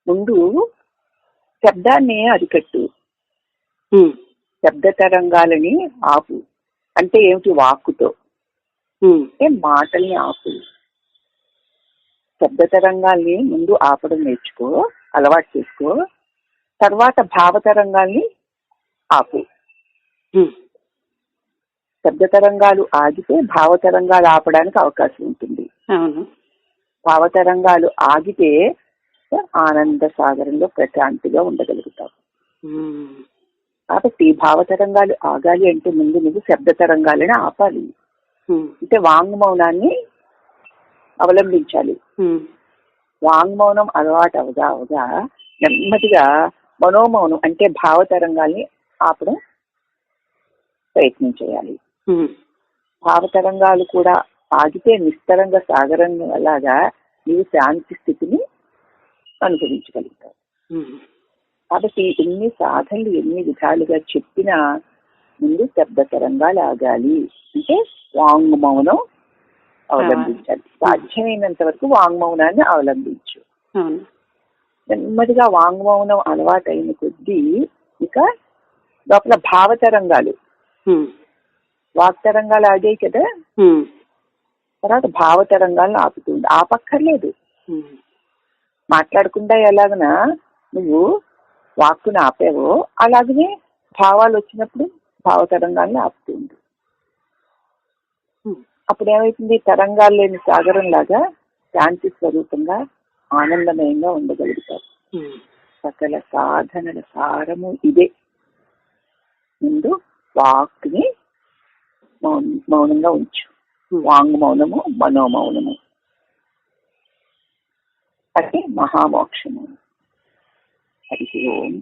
ముందు శబ్దాన్ని అరికట్టు, శబ్ద తరంగాలని ఆపు. అంటే ఏమిటి? వాక్కుతో. అంటే మాటల్ని ఆపు. శబ్ద తరంగాల్ని ముందు ఆపడం నేర్చుకో, అలవాటు చేసుకో. తర్వాత భావ తరంగాల్ని ఆపు. శబ్ద తరంగాలు ఆగితే భావ తరంగాలు ఆపడానికి అవకాశం ఉంటుంది. భావ తరంగాలు ఆగితే ఆనంద సాగరంలో ప్రశాంతిగా ఉండగలుగుతావు. కాబట్టి భావ తరంగాలు ఆగాలి అంటే ముందు నువ్వు శబ్ద తరంగాలని ఆపాలి. అంటే వాంగ్మౌనాన్ని అవలంబించాలి. వాంగ్మౌనం అలవాటు అవగా నెమ్మదిగా మనోమౌనం అంటే భావ తరంగాల్ని ఆపడం ప్రయత్నం చేయాలి. భావతరంగాలు కూడా ఆగితే నిస్తరంగా సాగరంగా అలాగా నీవు శాంతి స్థితిని అనుభవించగలుగుతావు. కాబట్టి ఎన్ని సాధనలు ఎన్ని విధాలుగా చెప్పినా ముందు శబ్ద తరంగాలు ఆగాలి. అంటే వాంగ్మౌనం అవలంబించాలి. సాధ్యమైనంత వరకు వాంగ్మౌనాన్ని అవలంబించు. నెమ్మదిగా వాంగ్మౌనం అలవాటైన కొద్దీ ఇక లోపల భావతరంగాలు, వాక్తరంగాలు ఆగాయి కదా, తర్వాత భావతరంగాలను ఆపుతుంది. ఆపక్కర్లేదు. మాట్లాడకుండా ఎలాగనా నువ్వు వాక్కును ఆపావో అలాగనే భావాలు వచ్చినప్పుడు భావతరంగాలను ఆపుతుంది. అప్పుడు ఏమవుతుంది? తరంగాలు లేని సాగరం లాగా శాంతి స్వరూపంగా ఆనందమయంగా ఉండగలుగుతారు. సకల సాధనల సారము ఇదే. ముందు వాక్ని మౌనంగా ఉంచు. వాంగ్మౌనము మనోమౌనము అది మహామోక్షము. హరి ఓం.